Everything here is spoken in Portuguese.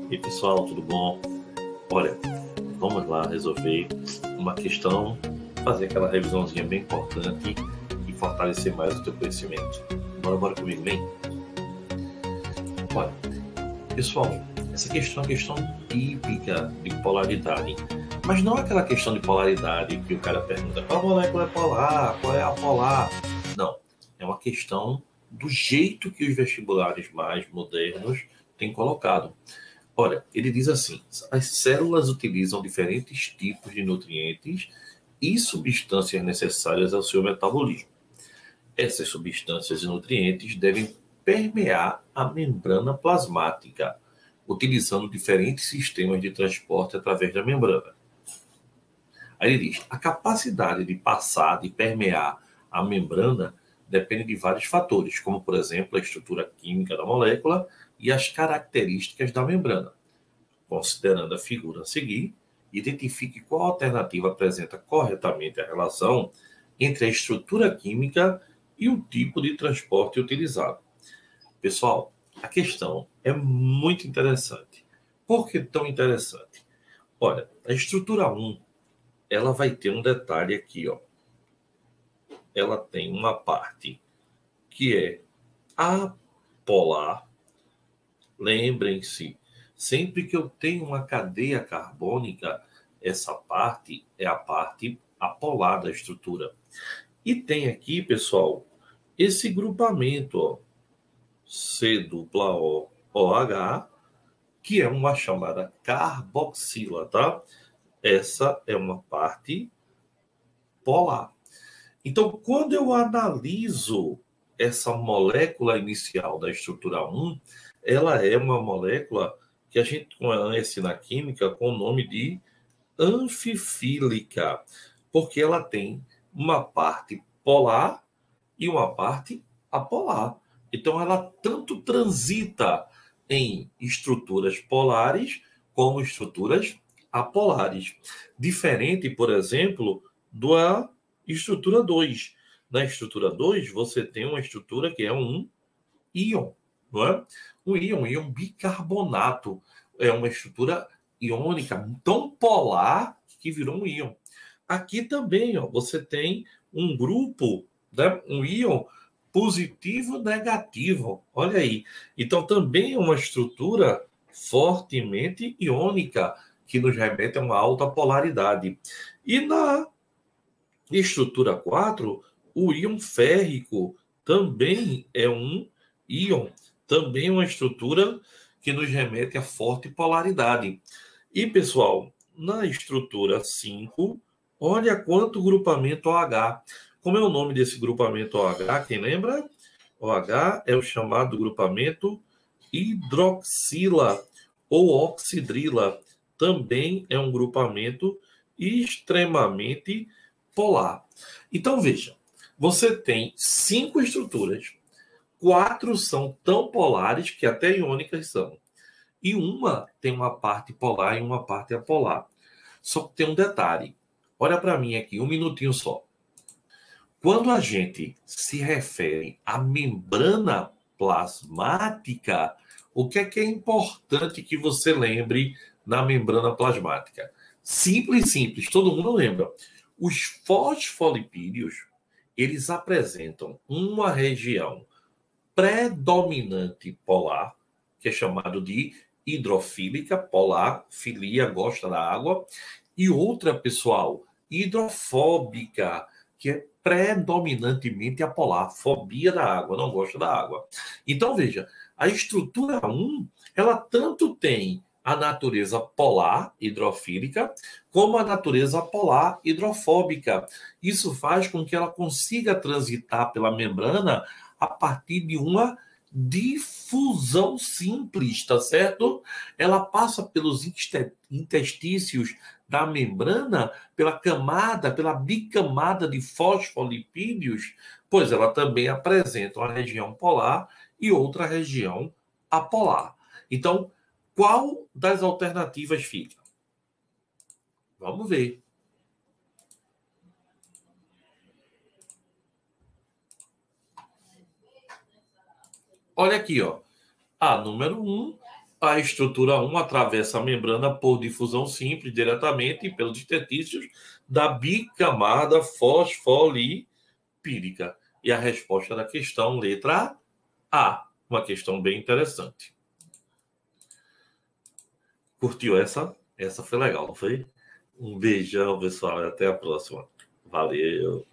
E pessoal, tudo bom? Olha, vamos lá resolver uma questão, fazer aquela revisãozinha bem importante e fortalecer mais o teu conhecimento. Bora comigo, vem? Olha, pessoal, essa questão é uma questão típica de polaridade. Mas não aquela questão de polaridade que o cara pergunta qual molécula é polar, qual é a polar. Não, é uma questão do jeito que os vestibulares mais modernos têm colocado. Olha, ele diz assim: as células utilizam diferentes tipos de nutrientes e substâncias necessárias ao seu metabolismo. Essas substâncias e nutrientes devem permear a membrana plasmática, utilizando diferentes sistemas de transporte através da membrana. Aí ele diz: a capacidade de passar, de permear a membrana depende de vários fatores, como, por exemplo, a estrutura química da molécula e as características da membrana. Considerando a figura a seguir, identifique qual alternativa apresenta corretamente a relação entre a estrutura química e o tipo de transporte utilizado. Pessoal, a questão é muito interessante. Por que tão interessante? Olha, a estrutura 1, ela vai ter um detalhe aqui, ó. Ela tem uma parte que é apolar. Lembrem-se, sempre que eu tenho uma cadeia carbônica, essa parte é a parte apolar da estrutura. E tem aqui, pessoal, esse grupamento, ó, C-O-OH, que é uma chamada carboxila, tá? Essa é uma parte polar. Então, quando eu analiso essa molécula inicial da estrutura 1, ela é uma molécula que a gente conhece na química com o nome de anfifílica, porque ela tem uma parte polar e uma parte apolar. Então, ela tanto transita em estruturas polares como estruturas apolares. Diferente, por exemplo, da estrutura 2. Na estrutura 2, você tem uma estrutura que é um íon, não é? Um íon bicarbonato. É uma estrutura iônica tão polar que virou um íon. Aqui também, ó, você tem um grupo, né, um íon positivo negativo. Olha aí. Então, também é uma estrutura fortemente iônica, que nos remete a uma alta polaridade. E na estrutura 4, o íon férrico também é um íon, também uma estrutura que nos remete a forte polaridade. E, pessoal, na estrutura 5, olha quanto grupamento OH. Como é o nome desse grupamento OH? Quem lembra? OH é o chamado grupamento hidroxila ou oxidrila. Também é um grupamento extremamente polar. Então, veja, você tem 5 estruturas, 4 são tão polares que até iônicas são, e uma tem uma parte polar e uma parte apolar. Só que tem um detalhe. Olha para mim aqui, um minutinho só. Quando a gente se refere à membrana plasmática, o que é importante que você lembre na membrana plasmática? Simples, todo mundo lembra. Os fosfolipídios, eles apresentam uma região predominante polar, que é chamado de hidrofílica, polar, filia, gosta da água, e outra, pessoal, hidrofóbica, que é predominantemente apolar, fobia da água, não gosta da água. Então, veja, a estrutura 1, ela tanto tem a natureza polar, hidrofílica, como a natureza polar, hidrofóbica. Isso faz com que ela consiga transitar pela membrana a partir de uma difusão simples, tá certo? Ela passa pelos interstícios da membrana, pela camada, pela bicamada de fosfolipídios, pois ela também apresenta uma região polar e outra região apolar. Então, qual das alternativas fica? Vamos ver. Olha aqui, ó. A número 1 A estrutura 1 atravessa a membrana por difusão simples diretamente pelos interstícios da bicamada fosfolipídica. E a resposta da questão, letra A. Uma questão bem interessante. Curtiu essa? Essa foi legal, não foi? Um beijão, pessoal, e até a próxima. Valeu!